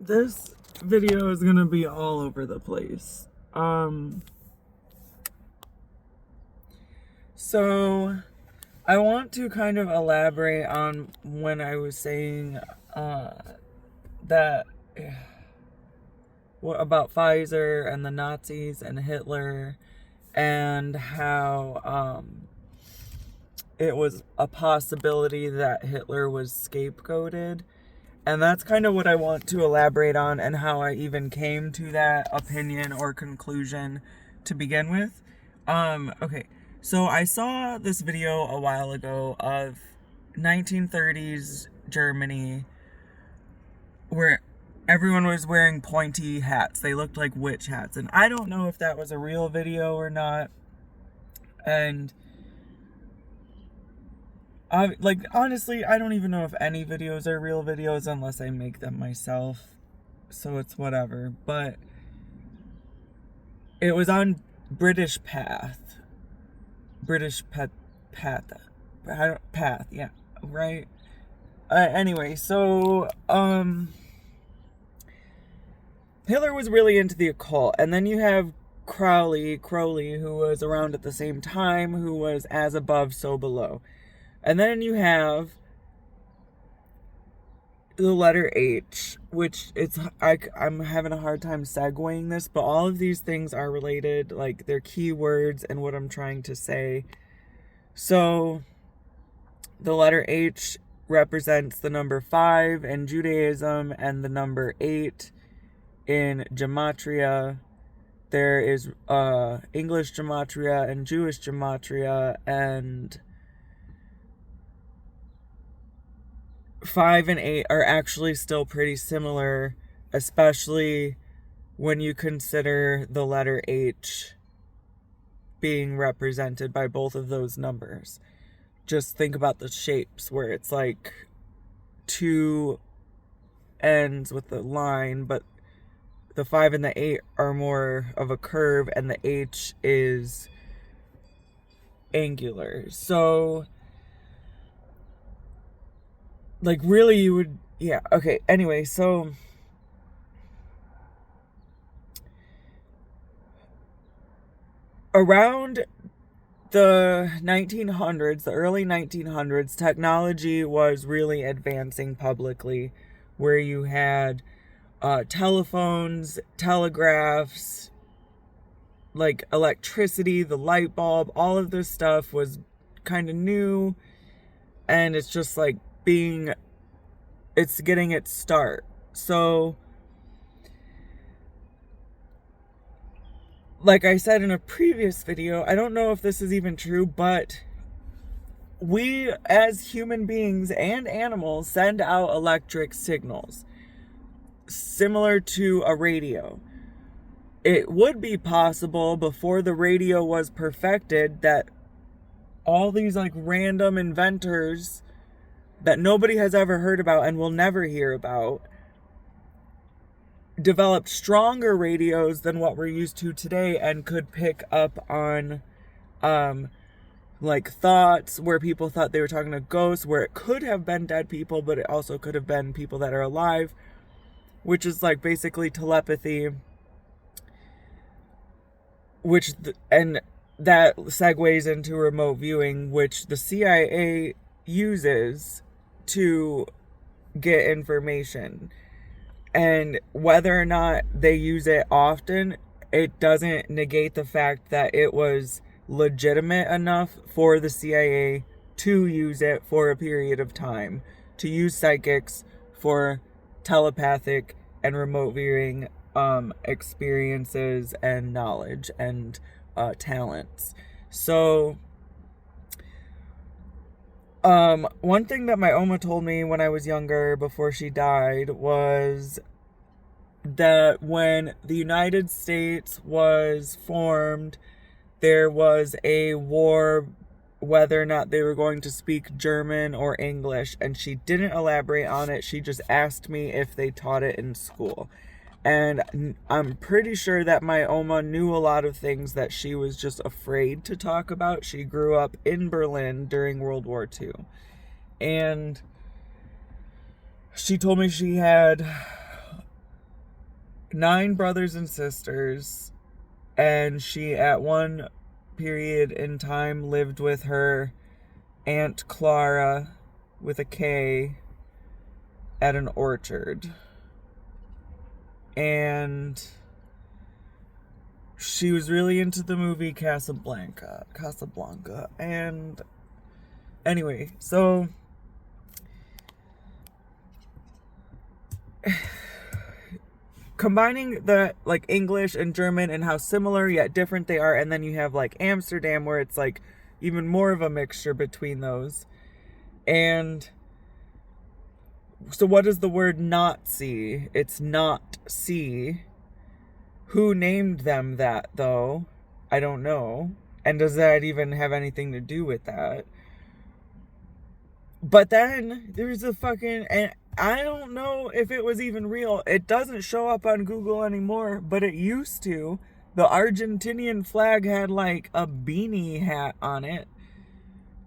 this video is gonna be all over the place. So I want to kind of elaborate on when I was saying that about Pfizer and the Nazis and Hitler, and how it was a possibility that Hitler was scapegoated. And that's kind of what I want to elaborate on, and how I even came to that opinion or conclusion to begin with. Okay, so I saw this video a while ago of 1930s Germany where everyone was wearing pointy hats. They looked like witch hats. And I don't know if that was a real video or not. And honestly, I don't even know if any videos are real videos unless I make them myself. So it's whatever. But it was on British Path. Path, yeah, right? Anyway, so, Hitler was really into the occult. And then you have Crowley, who was around at the same time, who was as above, so below. And then you have the letter H, which I'm having a hard time segueing this, but all of these things are related, like they're keywords and what I'm trying to say. So the letter H represents the number 5 in Judaism and the number 8 in Gematria. There is English Gematria and Jewish Gematria, and 5 and 8 are actually still pretty similar, especially when you consider the letter H being represented by both of those numbers. Just think about the shapes where it's like 2 ends with the line, but the 5 and the 8 are more of a curve, and the H is angular. So like, really, you would, yeah, okay, anyway, so around the 1900s, the early 1900s, technology was really advancing publicly, where you had telephones, telegraphs, like electricity, the light bulb, all of this stuff was kind of new, and it's just like it's getting its start. So, like I said in a previous video, I don't know if this is even true, but we as human beings and animals send out electric signals similar to a radio. It would be possible before the radio was perfected that all these like random inventors that nobody has ever heard about and will never hear about developed stronger radios than what we're used to today, and could pick up on like thoughts, where people thought they were talking to ghosts, where it could have been dead people, but it also could have been people that are alive, which is like basically telepathy, and that segues into remote viewing, which the CIA uses to get information. And whether or not they use it often, it doesn't negate the fact that it was legitimate enough for the CIA to use it for a period of time, to use psychics for telepathic and remote viewing experiences and knowledge and talents. So one thing that my Oma told me when I was younger, before she died, was that when the United States was formed, there was a war whether or not they were going to speak German or English, and she didn't elaborate on it. She just asked me if they taught it in school. And I'm pretty sure that my Oma knew a lot of things that she was just afraid to talk about. She grew up in Berlin during World War II. And she told me she had 9 brothers and sisters, and she at one period in time lived with her Aunt Clara with a K at an orchard. And she was really into the movie Casablanca. And anyway, so combining the like English and German and how similar yet different they are, and then you have like Amsterdam where it's like even more of a mixture between those. And so what is the word Nazi? It's not see. Who named them that though? I don't know. And does that even have anything to do with that? But then there's a fucking, and I don't know if it was even real. It doesn't show up on Google anymore, but it used to. The Argentinian flag had like a beanie hat on it.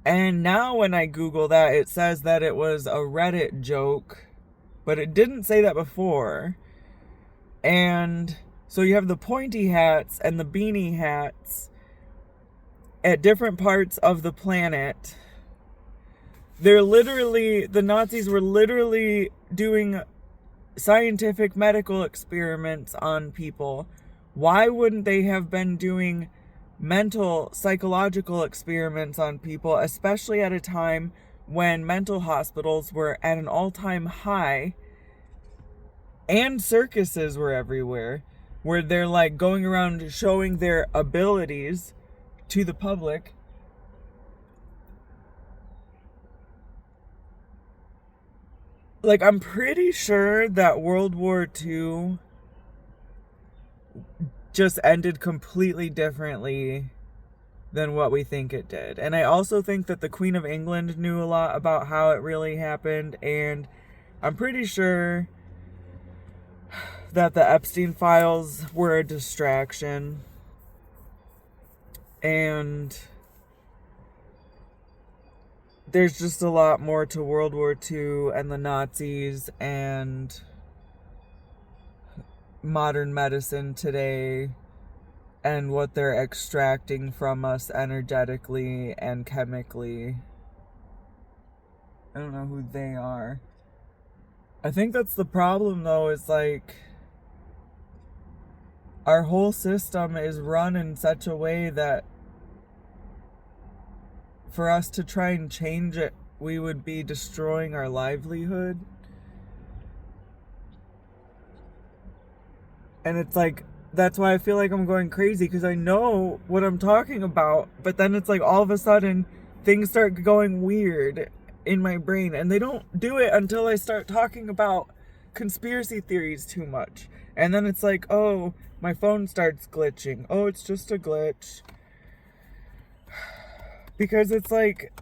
And now when I Google that, it says that it was a Reddit joke, but it didn't say that before. And so you have the pointy hats and the beanie hats at different parts of the planet. The Nazis were literally doing scientific medical experiments on people. Why wouldn't they have been doing mental, psychological experiments on people, especially at a time when mental hospitals were at an all-time high and circuses were everywhere, where they're like going around showing their abilities to the public? Like, I'm pretty sure that World War II just ended completely differently than what we think it did. And I also think that the Queen of England knew a lot about how it really happened, and I'm pretty sure that the Epstein files were a distraction. And there's just a lot more to World War II and the Nazis and modern medicine today and what they're extracting from us energetically and chemically. I don't know who they are. I think that's the problem though, is like our whole system is run in such a way that for us to try and change it, we would be destroying our livelihood. And it's like, that's why I feel like I'm going crazy, because I know what I'm talking about, but then it's like all of a sudden things start going weird in my brain, and they don't do it until I start talking about conspiracy theories too much. And then it's like, oh, my phone starts glitching. Oh, it's just a glitch. Because it's like,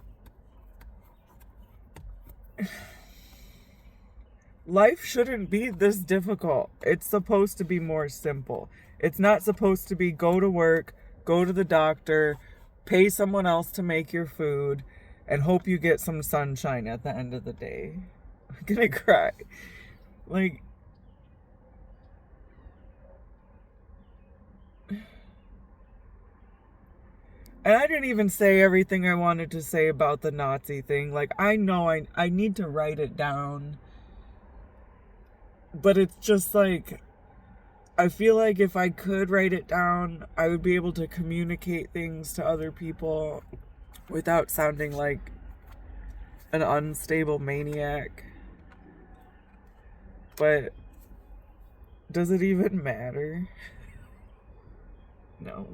life shouldn't be this difficult. It's supposed to be more simple. It's not supposed to be go to work, go to the doctor, pay someone else to make your food, and hope you get some sunshine at the end of the day. I'm gonna cry. Like, and I didn't even say everything I wanted to say about the Nazi thing. Like, I know I need to write it down. But it's just like, I feel like if I could write it down, I would be able to communicate things to other people without sounding like an unstable maniac. But does it even matter? No.